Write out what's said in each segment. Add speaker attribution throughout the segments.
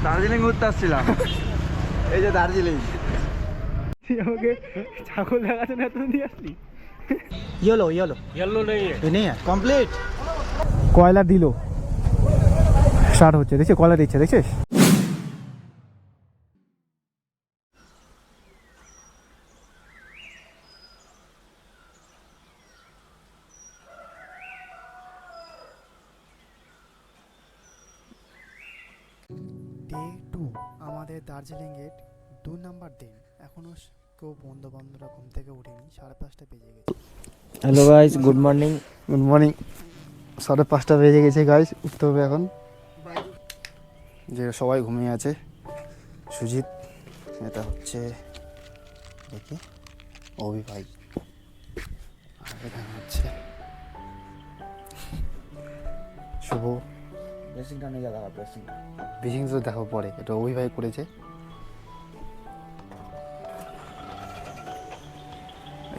Speaker 1: দার্জিলিং ঘুরতে আসছিলাম। এই যে দার্জিলিং।
Speaker 2: আমাকে ছাগল দেখাতে না তুমি দিয়ে আসলি।
Speaker 1: येलो येलो
Speaker 2: येलो नहीं है,
Speaker 1: ये नहीं है कंप्लीट।
Speaker 2: কয়লা দিল, স্টার্ট হচ্ছে, দেখছিস কয়লা দিচ্ছে, দেখছিস?
Speaker 3: ডে 2 আমাদের দার্জিলিংয়ের 2 নাম্বার দিন। এখনও কেউ বন্ধু বান্ধবরা ঘুম থেকে উঠেনি, 5:30 বেজে গেছে।
Speaker 1: Hello guys, good morning.
Speaker 2: Good morning. 5:30 বেজে গেছে গাইস, উঠতে হবে এখন। যে সবাই ঘুমিয়ে আছে। সুজিত, এটা হচ্ছে দেখি অভি ভাই, আর এখানে হচ্ছে শুভ।
Speaker 1: ড্রেসিংটা নিয়ে যাওয়া ড্রেসিং
Speaker 2: বিশিং তো দেখো পরে, এটা অভি ভাই করেছে।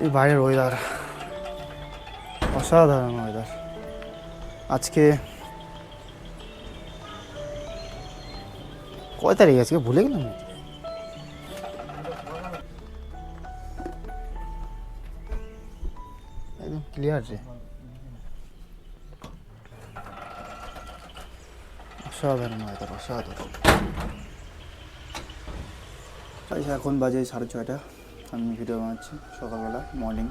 Speaker 2: এই বাইরের ওয়েদার অসাধারণ ওয়েদার। আজকে কয় তারিখ, আজকে ভুলে গেলাম। একদম ক্লিয়ার রে, অসাধারণ ওয়েদার, অসাধারণ। এখন বাজে 6:30, আমি ভিডিও বানাচ্ছি সকালবেলা মর্নিং।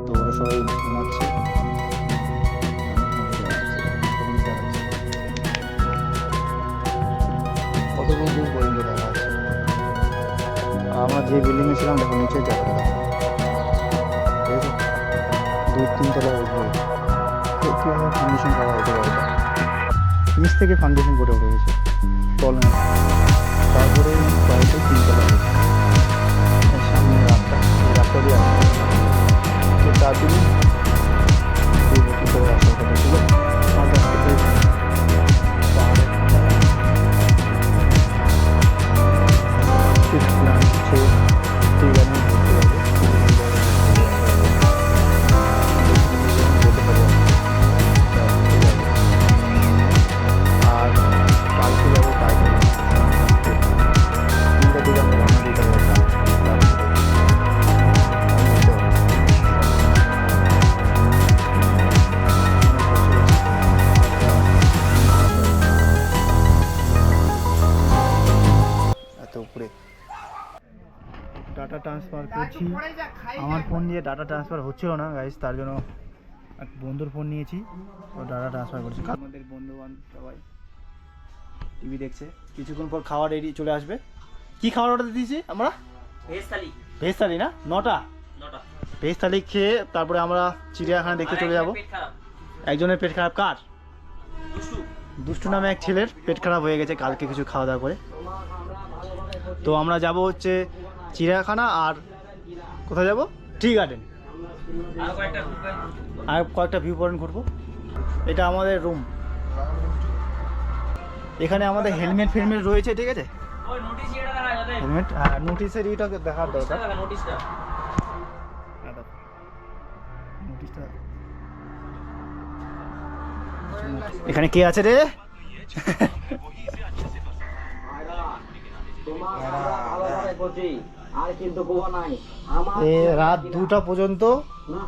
Speaker 2: তো ওরা সবাই ঘুমাচ্ছে। কতক্ষণ দূর পর্যন্ত দেখা আছে। আমরা যে বিল্ডিংয়ে ছিলাম দেখো নিচের জায়গাটা দেখো, 2-3 তলা উপরে। একটু আমার ফাউন্ডেশন করা হতে পারে, নিচ থেকে ফাউন্ডেশন করে উঠে গেছে তল না। তারপরে বাড়িতে 3 তলা সামনে রাস্তা, এই রাস্তা দিয়ে আসছে। দার্জিলিং পূর্ববর্তী করে আসার কথা ছিল, আমার কাছ থেকে পাহাড়ের প্ল্যান হচ্ছে টি গার্ডেন ঘুরতে যাবে, আর কালকে যাবো বাইকে। 3টা দিকে আমরা রওনা দিতে পারতাম। উপরে ডাটা ট্রান্সফার করছি, আমার ফোন দিয়ে ডাটা ট্রান্সফার হচ্ছিল না গাইস, তার জন্য এক বন্ধুর ফোন নিয়েছি, তো ডাটা ট্রান্সফার করছি। আমাদের বন্ধু বান্ধব সবাই টিভি দেখছে, কিছুক্ষণ পর খাওয়া রেডি চলে আসবে। কি খাওয়ার অর্ডার দিয়েছি আমরা? ভেজ থালি। ভেজ থালি না, 9টা ভেজ থালি খেয়ে তারপরে আমরা চিড়িয়াখানা দেখতে চলে যাব। একজনের পেট খারাপ, কার? দুষ্টু নামে এক ছেলের পেট খারাপ হয়ে গেছে কালকে কিছু খাওয়া দাওয়া করে। তো আমরা যাব হচ্ছে চিড়িয়াখানা, আর কোথায় যাব? টি গার্ডেন, আর কয়েকটা ভিউ পয়েন্ট ঘুরবো। এটা আমাদের রুম, এখানে আমাদের হেলমেট ফেলমেট রয়েছে, ঠিক আছে? হেলমেট, নোটিশের ইটা দেখার দরকার। নোটিশটা এখানে কে আছে রে? রাত 2টা পর্যন্ত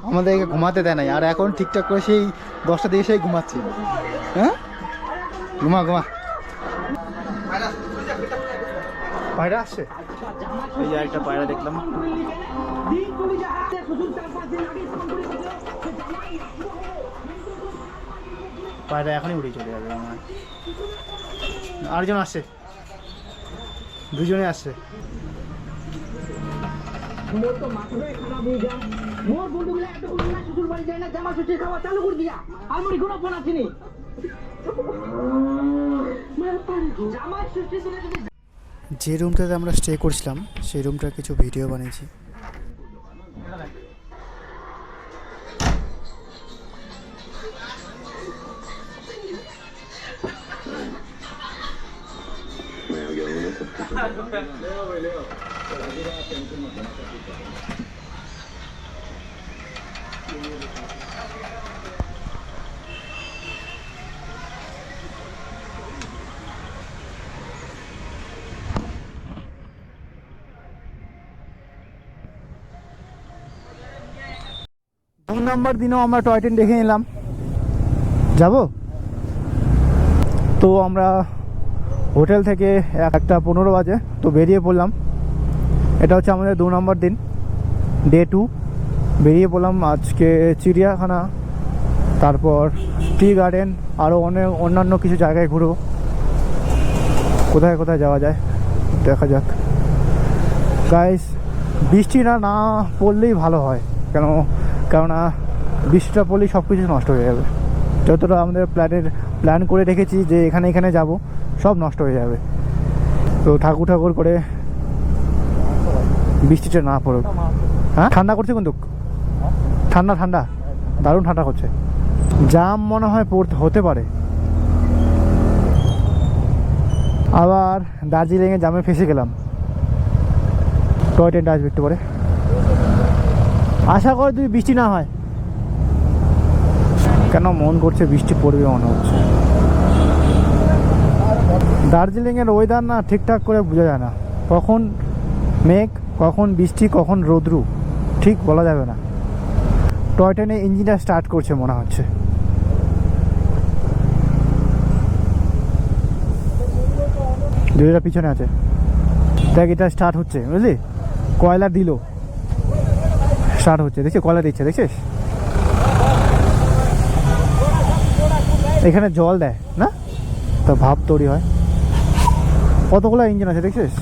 Speaker 2: আমাদেরকে ঘুমাতে দেয় নাই, আর এখন ঠিকঠাক করে সেই 10টা দিকে সেই ঘুমাচ্ছি। হ্যাঁ, ঘুমা ঘুমা। পায়রা আসছে, এই যে একটা পায়রা দেখলাম। পায়রা এখনই উড়ে চলে যাবে আমার। আরেকজন আসছে, 2জনে আসছে। মোর তো মাথাটাই খারাপ হয়ে যায়। মোর বন্ধুগুলো এত করে না শ্বশুর বাড়ি যায় না, জামা শ্বশুর খাওয়া চালু করে দিয়া। আর মোর কোনো ফোন আসেনি। যে রুমটাতে আমরা স্টে করছিলাম সেই রুমটার কিছু ভিডিও বানিয়েছি। 2 নম্বর দিনেও আমরা টয় ট্রেন দেখে নিলাম, যাব। তো আমরা হোটেল থেকে 1:15 বাজে তো বেরিয়ে পড়লাম। এটা হচ্ছে আমাদের 2 নম্বর দিন, ডে 2। বেরিয়ে পড়লাম আজকে চিড়িয়াখানা, তারপর টি গার্ডেন, আরও অন্যান্য কিছু জায়গায় ঘুরবো। কোথায় কোথায় যাওয়া যায় দেখা যাক। গাইস, বৃষ্টিটা না পড়লেই ভালো হয়, কেননা বৃষ্টিটা পড়লেই সব কিছু নষ্ট হয়ে যাবে। যতটা আমাদের প্ল্যান করে রেখেছি যে এখানে এখানে যাব, সব নষ্ট হয়ে যাবে। তো ঠাকুর করে বৃষ্টিটা না পড়ুক। হ্যাঁ, ঠান্ডা করছে কিন্তু, ঠান্ডা দারুণ ঠান্ডা করছে। জাম মনে হয় হতে পারে। আবার দার্জিলিংয়ে জামে ফেসে গেলাম। টয় ট্রেনটা আসবে একটু পরে, আশা করে যদি বৃষ্টি না হয়। কেন মন করছে বৃষ্টি পড়বে মনে হচ্ছে। দার্জিলিংয়ের ওয়েদার না ঠিকঠাক করে বোঝা যায় না, কখন মেঘ, কখন বৃষ্টি, কখন রোদ্রু, ঠিক বলা যাবে না। টয় ট্রেনে ইঞ্জিনটা স্টার্ট করছে মনে হচ্ছে। দুইটা পিছনে আছে, দেখ এটা স্টার্ট হচ্ছে, বুঝলি? কয়লা দিল, স্টার্ট হচ্ছে, দেখছিস? কয়লা দিচ্ছে, দেখছিস? এখানে জল দেয় না, তো ভাব তৈরি হয়। কতগুলো ইঞ্জিন আছে দেখছিস?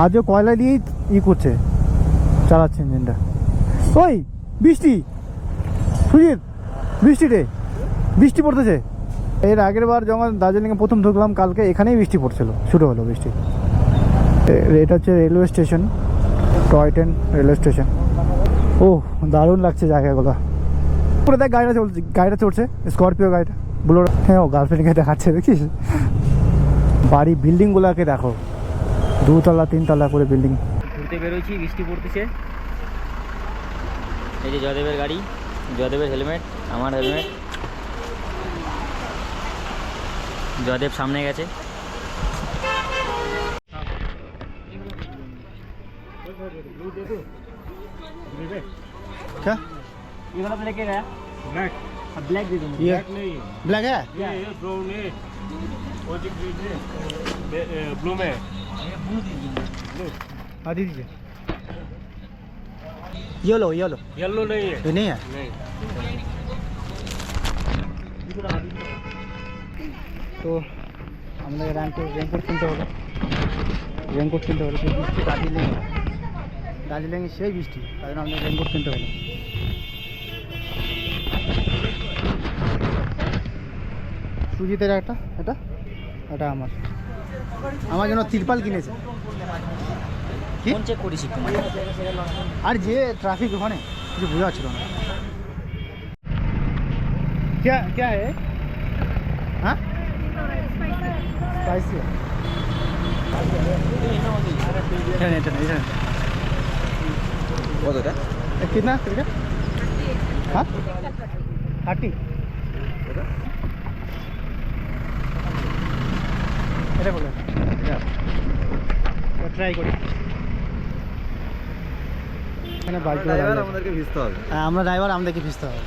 Speaker 2: আজও কয়লা দিয়েই করছে, চালাচ্ছে ইঞ্জিনটা। ওই বৃষ্টি, সুজিত, বৃষ্টি পড়তেছে। এর আগের বার যখন দার্জিলিংয়ে প্রথম ঢুকলাম কালকে, এখানেই বৃষ্টি পড়ছিল, শুরু হলো বৃষ্টি। এটা হচ্ছে railway station, toy train railway station. ও দারুণ লাগছে জায়গাগুলো। পুরো দেখ গাড়িটা চড়ছে, স্করপিও গাড়িটা, বুলোর। হ্যাঁ, ও গার্লফ্রেন্ডকে দেখাচ্ছে, দেখিস? বাড়ি বিল্ডিংগুলোকে দেখো, 2 তলা 3 তলা করে বিল্ডিং।
Speaker 1: ঘুরতে বেরোচ্ছি, বৃষ্টি পড়তেছে। এই যে জয়দেবের গাড়ি, জয়দেবের হেলমেট, আমার হেলমেট। জয়দেব সামনে গেছে।
Speaker 2: क्या
Speaker 1: ये वाला ब्लैक है,
Speaker 4: ब्लैक
Speaker 1: ब्लैक दे दूंगा।
Speaker 2: ये
Speaker 4: नहीं है
Speaker 2: ब्लैक है?
Speaker 4: ये ब्राउन है और जो ग्रीन है ब्लू में है। ब्लू
Speaker 2: हाँ दे दीजिए।
Speaker 1: ये लो
Speaker 4: येलो नहीं है
Speaker 2: ये नहीं है?
Speaker 4: नहीं।
Speaker 2: তো আমাদের রেনকোট কিনতে হলো, বৃষ্টি দার্জিলিংয়ে সেই বৃষ্টি, তাই জন্য আমাদের রেনকোট কিনতে হলো। সুজিতের এটা আমার জন্য তিরপাল কিনেছে।
Speaker 1: ফোন চেক করিস একটু।
Speaker 2: আর যে ট্রাফিক ওখানে কিছু বোঝা যাচ্ছিল না। क्या है? हाँ स्पाइसी है। कितना हाँ 30 এটা বলে ট্রাই করি। এখানে বাইক আমাদেরকে ভিজতে হবে। হ্যাঁ, আমরা ড্রাইভার, আমাদেরকে ভিজতে হবে।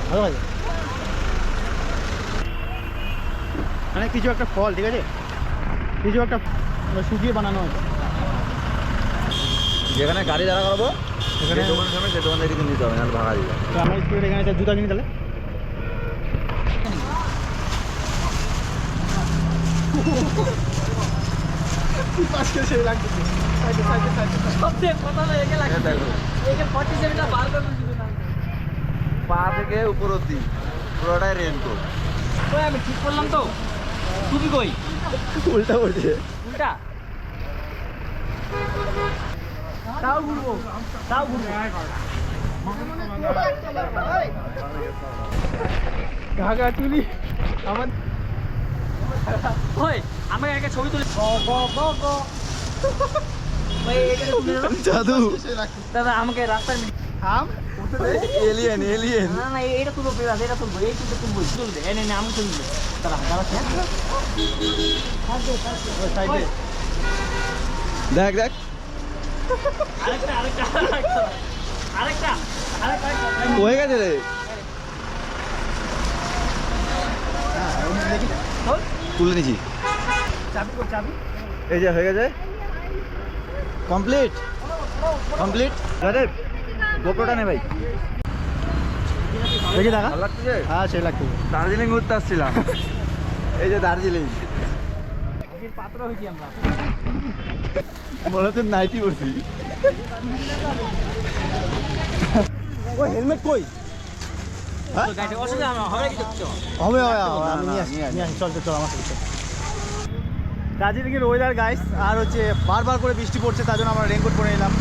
Speaker 2: ভালো আছে মানে কিছু একটা ফল, ঠিক আছে, কিছু একটা শুকিয়ে বানানো আছে।
Speaker 1: যেখানে গাড়ি দাঁড়া করাবো
Speaker 2: এখানে
Speaker 1: দোকানের সামনে, সে দোকান থেকে নিতে হবে, নাহলে ভাড়া দিবে।
Speaker 2: তো আমরা স্কুলের এখানে একটা জুতা কিনি তাহলে।
Speaker 1: পা থেকে উপর অব্দি পুরোটাই রেনকোট। আমি ঠিক করলাম তো, তুমি কই?
Speaker 2: উল্টা পড়ছে,
Speaker 1: উল্টা। তাও ঘুরবো।
Speaker 2: ঘাগা চুলি আমার।
Speaker 1: ওই আমাকে একটা ছবি তুলে
Speaker 2: জাদু।
Speaker 1: দাদা আমাকে রাস্তায়
Speaker 2: থাম,
Speaker 1: এলিয়েন এলিয়েন
Speaker 2: না না এটা তুলবো পেলাস এটা তুলবো এই তুলবো তুলবে এনে নে আমি তুলবো তারা তারা সাইডে
Speaker 1: দেখ দেখ
Speaker 2: আরেকটা আরেকটা আরেকটা আরেকটা
Speaker 1: হয়ে গেছে রে তুলে নিছি
Speaker 2: চাবি কো চাবি
Speaker 1: এই যে হয়ে গেছে কমপ্লিট কমপ্লিট আরে গোপ্রোটা নে ভাই
Speaker 2: দেখি দেখা
Speaker 1: ভালো লাগছে
Speaker 2: হ্যাঁ সেই লাগছে
Speaker 1: দার্জিলিং ঘুরতে আসছিলাম এই যে দার্জিলিং
Speaker 2: পাত্র হইছি আমরা
Speaker 1: মনে হচ্ছে নাইটি পড়ছি
Speaker 2: ওই হেলমেট কই
Speaker 1: হ্যাঁ?
Speaker 2: গাড়ি অসুবিধা হবে কি দেখছো
Speaker 1: হবে
Speaker 2: আমি নিয়ে আসি চল চল আমার সাথে দার্জিলিংয়ের ওয়েদার গাইস আর হচ্ছে বারবার করে বৃষ্টি পড়ছে তার জন্য আমরা রেনকোট পরে এলাম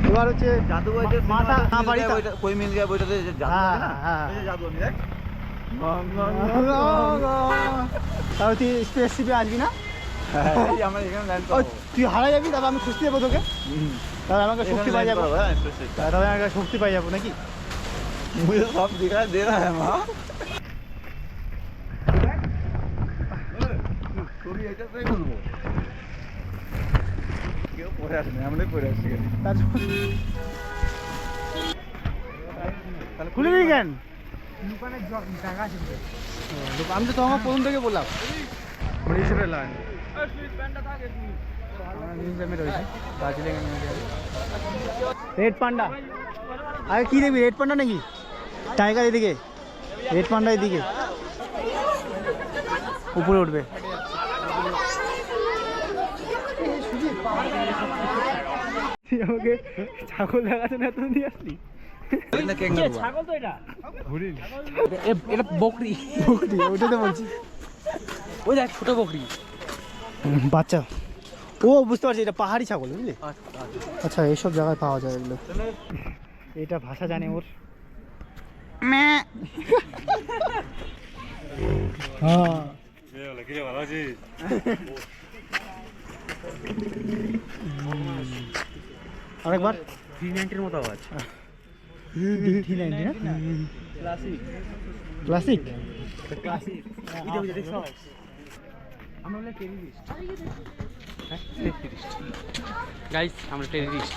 Speaker 2: এবার হচ্ছে
Speaker 1: জাদুঘর
Speaker 2: মাথা হ্যাঁ বাড়ি
Speaker 1: কই মিল গয়া বইটাতে যে জাদু
Speaker 2: হ্যাঁ,
Speaker 1: আছে না
Speaker 2: হ্যাঁ।
Speaker 1: এই যে জাদু আমি দেখ
Speaker 2: তাহলে তুই স্পেসশিপে আসবি না
Speaker 1: এই আমরা এখানে ল্যান্ড
Speaker 2: ও,
Speaker 1: করব
Speaker 2: তুই হারা যাবি তারপর আমি খুঁজতে যাবো তোকে তাহলে আমাকে শক্তি পাই যাবো তাহলে আমাকে শক্তি পাই যাবো নাকি
Speaker 1: मुझे सब दिखाई दे रहा है माँ তোর এটা তাই বলবো কেউ পড়ে আসেনি আমরাই পড়ে আসছি
Speaker 2: তার জন্য- খুলে দিই কেন আমি তো তোমাকে প্রথম থেকে বললাম মরিশরের লাইন রেড পান্ডা আরে কি দেখবি রেড পান্ডা নাকি টাইগার এদিকে রেড পান্ডা এদিকে উপরে উঠবে তুই আমাকে ছাগল দেখাচ্ছে না তুই নিয়ে আসলি ছাগল তো এটা এটা বকরি বকরি ওটা তো বলছি ওই দেখ ছোট বকরি বাচ্চা ও বুঝতে পারছি এটা পাহাড়ি ছাগল বুঝলি আচ্ছা এইসব জায়গায় পাওয়া যায় এগুলো এটা ভাষা জানে ওর হ্যাঁ আরেকবার 390 মতো আওয়াজ 390 না ক্লাসিক ক্লাসিক ক্লাসিক আমরা বলে টেররিস্ট
Speaker 5: গাইস আমরা টেররিস্ট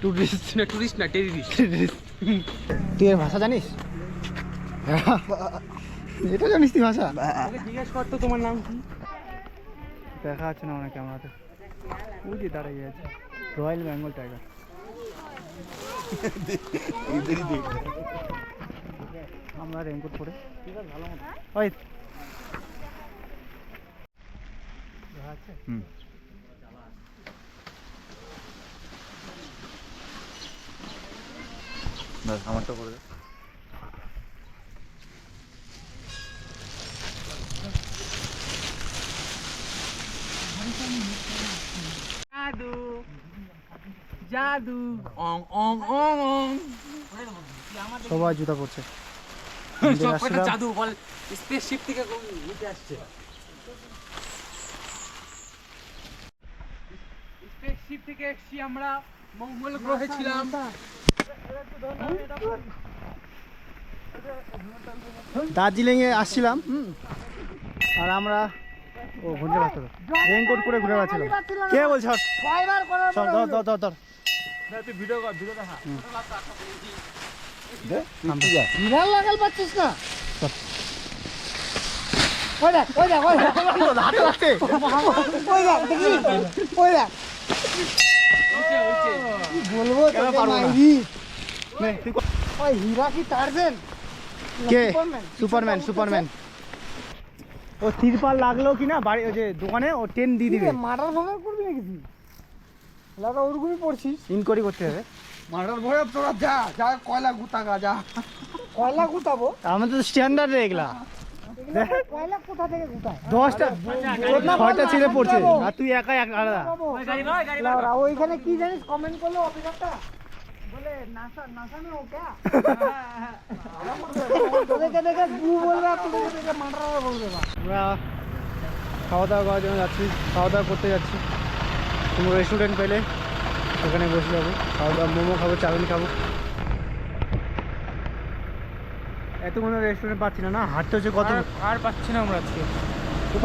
Speaker 5: টুরিস্ট না টেররিস্ট
Speaker 2: তুই এর ভাষা জানিস এটা জানিস তুই ভাষা
Speaker 5: জিজ্ঞেস কর তো তোমার নাম কি
Speaker 2: দেখা যাচ্ছে না অনেক ক্যামেরাতে ওই যে দাঁড়িয়ে আছে রয়্যাল বেঙ্গল টাইগার আমরা রেনকোট পরে ভালো মতো ওই দেখা যাচ্ছে
Speaker 1: বাস আমারটা করে
Speaker 5: জাদু জাদু অং অং অং অং
Speaker 2: সবাই জুতা পরছে
Speaker 5: সবকটা জাদু বল স্পেসশিপ থেকে নিতে আসছে স্পেসশিপ থেকে এসেছি আমরা মঙ্গল গ্রহে ছিলাম
Speaker 2: দার্জিলিংয়ে আসছিলাম আর আমরা ও ঘুরতে পারতো রেনকোট করে ঘুরে বেড়াচ্ছিলাম কে বলছ ধর ধর ধর ধর
Speaker 4: তুই ভিডিও কর ভিডিও দেখা
Speaker 2: বিড়াল লাগাল পাচ্ছিস না ওই দেখ ওই দেখ ওই দেখ হাতে লাগছে ওই দেখ দেখি ওই দেখ বলবো তোকে মাইরি নে ওই হীরা কি টারজেন কে সুপারম্যান সুপারম্যান ও তিরপাল লাগলো কিনা বাড়ি ওই যে দোকানে ও টেন দিয়ে দিবে মার্ডার ভাবে করবি নাকি তুই লাগা ওরগুলোই পড়ছিস ইনকোয়ারি করতে হবে
Speaker 1: মার্ডার ভয় তোরা যা যা কয়লা গুতাগা যা
Speaker 2: কয়লা গুতাবো আমাদের তো স্ট্যান্ডার্ড এগুলা কয়লা কোথা থেকে গুতায় 10টা 6টা ছেলে পড়ছে আর তুই একাই আলাদা ওইখানে কি জানিস কমেন্ট করলো অফিসারটা বলে নাসা নাসা মে হো क्या তোদেরকে দেখে তু বলবে তোদেরকে দেখে মান্ডারা বলবে আমরা খাওয়া দাওয়া করার জন্য যাচ্ছি খাওয়া দাওয়া করতে যাচ্ছি কোনো রেস্টুরেন্ট পেলে ওখানে বসে যাবো, খাওয়া দাওয়া, মোমো খাবো, চাউমিন খাবো। এত কোনো রেস্টুরেন্ট পাচ্ছি না, না হাঁটতে হচ্ছে কত,
Speaker 5: আর পাচ্ছি না আমরা আজকে,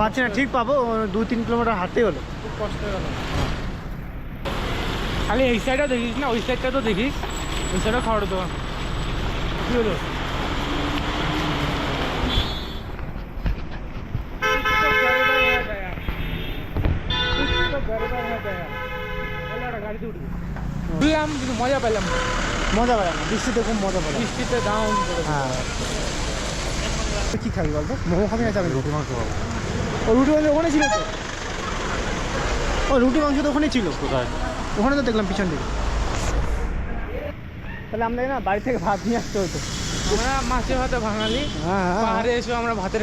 Speaker 2: পাচ্ছি না, ঠিক পাবো 2-3 কিলোমিটার হাঁটতেই হলো।
Speaker 5: খুব কষ্ট হয়ে গেল। খালি এই সাইডটাও দেখিস না, ওই সাইডটা তো দেখিস, ওই সাইডও খাওয়ার দোকান। কি হলো? বুঝলাম, কিন্তু মজা পেলাম না।
Speaker 2: মজা পাবে না, বৃষ্টিতে খুব মজা পাবে।
Speaker 5: বৃষ্টিতে ডাউন করে
Speaker 2: হ্যাঁ, কী খাবি বলতো? মোমো খাবি না চাউমিন? রুটি মাংস খাবো। ও রুটি মাংস ওখানে ছিল তো, ও রুটি মাংস তো ওখানেই ছিল।
Speaker 4: কোথায়?
Speaker 2: ওখানে তো দেখলাম পিছন দিকে। তাহলে আমাদের না বাড়ি থেকে ভাত নিয়ে আসতে হতো।
Speaker 5: আমরা মাছে ভাতে বাঙালি,
Speaker 2: হ্যাঁ হ্যাঁ
Speaker 5: পাহাড়ে এসে আমরা ভাতের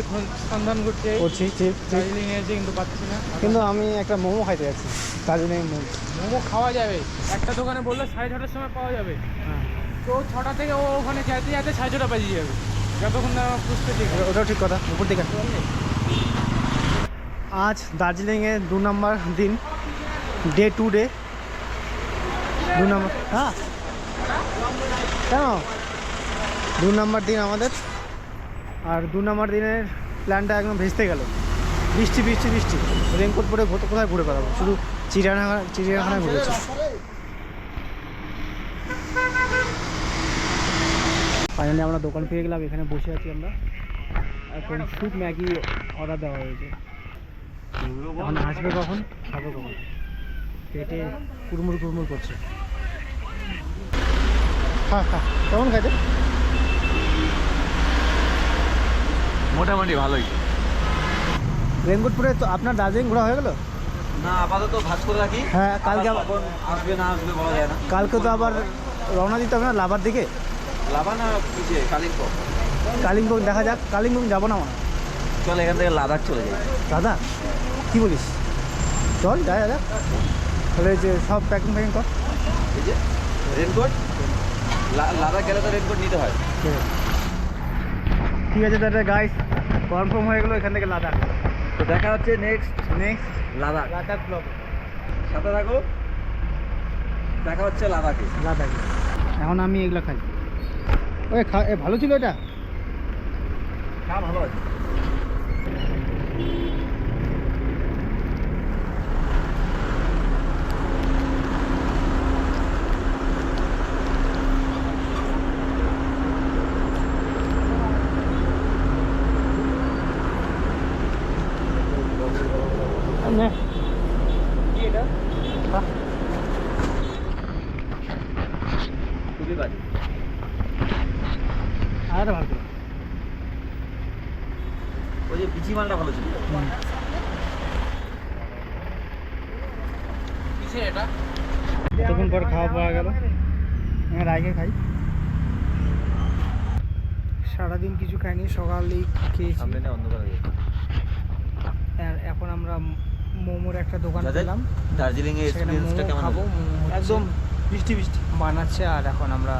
Speaker 5: সন্ধান করতে
Speaker 2: করছি, ঠিক ঠিক।
Speaker 5: দার্জিলিং এসে কিন্তু পাচ্ছি না।
Speaker 2: কিন্তু আমি একটা মোমো খাইতে যাচ্ছি, দার্জিলিং মোমো।
Speaker 5: মোমো খাওয়া যাবে, একটা দোকানে বললে 6:30টার সময় পাওয়া যাবে,
Speaker 2: হ্যাঁ,
Speaker 5: তো 6টা থেকে ও ওখানে যেতে যেতে 6:30 বাজিয়ে যাবে, যতক্ষণ না পুষতে ঠিক হবে।
Speaker 2: ওটাও ঠিক কথা, উপর দিকে। আজ দার্জিলিংয়ে 2 নম্বর দিন, ডে 2 নম্বর। হ্যাঁ কেন 2 নম্বর দিন আমাদের, আর 2 নম্বর দিনের প্ল্যানটা একদম ভেস্তে গেল। বৃষ্টি বৃষ্টি বৃষ্টি, রেনকোট পরে কোথায় ঘুরে বেড়াবো, শুধু চিড়িয়াখানায় ঘুরেছি। ফাইনালি আমরা দোকান পেয়ে গেলাম, এখানে বসে আছি আমরা। এখন স্যুপ ম্যাগি অর্ডার দেওয়া হয়েছে, এখন আসবে কখন, খাবো কখন, পেটে কুড়মুড় কুড়মুড় করছে। হ্যাঁ হ্যাঁ, কেমন খাইতে?
Speaker 1: মোটামুটি ভালোই।
Speaker 2: রেনকোট পরে তো আপনার দার্জিলিং ঘোরা হয়ে গেল?
Speaker 1: না, আপাতত ভাজ করে রাখি।
Speaker 2: হ্যাঁ, কালকে আবার
Speaker 1: কখন আসবে না আসবে বলা যায় না।
Speaker 2: কালকে তো আবার রওনা দিতে হবে না লাভার দিকে,
Speaker 1: লাভানা পিছিয়ে কালিম্পং।
Speaker 2: কালিম্পং দেখা যাক। কালিম্পং যাবো না মনে হয়।
Speaker 1: চল এখান থেকে লাদাখ চলে যাই।
Speaker 2: দাদা কী বলিস, চল যাই দাদা। তাহলে যে সব প্যাকিং ফ্যাকিং কর।
Speaker 1: এই যে রেনকোট, লাদাখ গেলে তো রেনকোট নিতে হয়।
Speaker 2: ঠিক আছে দাদা, গাইস কনফার্ম হয়ে গেলো এখান থেকে লাদাখ।
Speaker 1: তো দেখা হচ্ছে নেক্সট লাদাখ।
Speaker 2: লাদাখ ব্লগ,
Speaker 1: সাথে থাকো, দেখা হচ্ছে লাদাখে।
Speaker 2: লাদাখ। এখন আমি এগুলো খাই। ওই ভালো ছিল এটা।
Speaker 1: হ্যাঁ ভালো আছে।
Speaker 2: নে
Speaker 5: কি এটা?
Speaker 1: খুবই বাজে।
Speaker 2: আর ভালো ছিল।
Speaker 1: ওই যে বিচি মালটা ভালো ছিল।
Speaker 5: কিসের এটা?
Speaker 2: এতক্ষণ পর খাওয়া পাওয়া গেল, রাইকে খাই। সারাদিন কিছু খাইনি, সকালেই খেয়েছি।
Speaker 1: সামনে না অন্ধকার হয়ে গেছে।
Speaker 2: আর এখন আমরা মোমোর একটা দোকান পেলাম,
Speaker 1: দার্জিলিং এর
Speaker 2: সেখানে
Speaker 1: এক্সপেরিয়েন্সটা
Speaker 2: মোমো
Speaker 1: কেমন
Speaker 2: খাবো।
Speaker 1: হলো?
Speaker 2: মোমো একদম বৃষ্টি বৃষ্টি বানাচ্ছে, আর এখন আমরা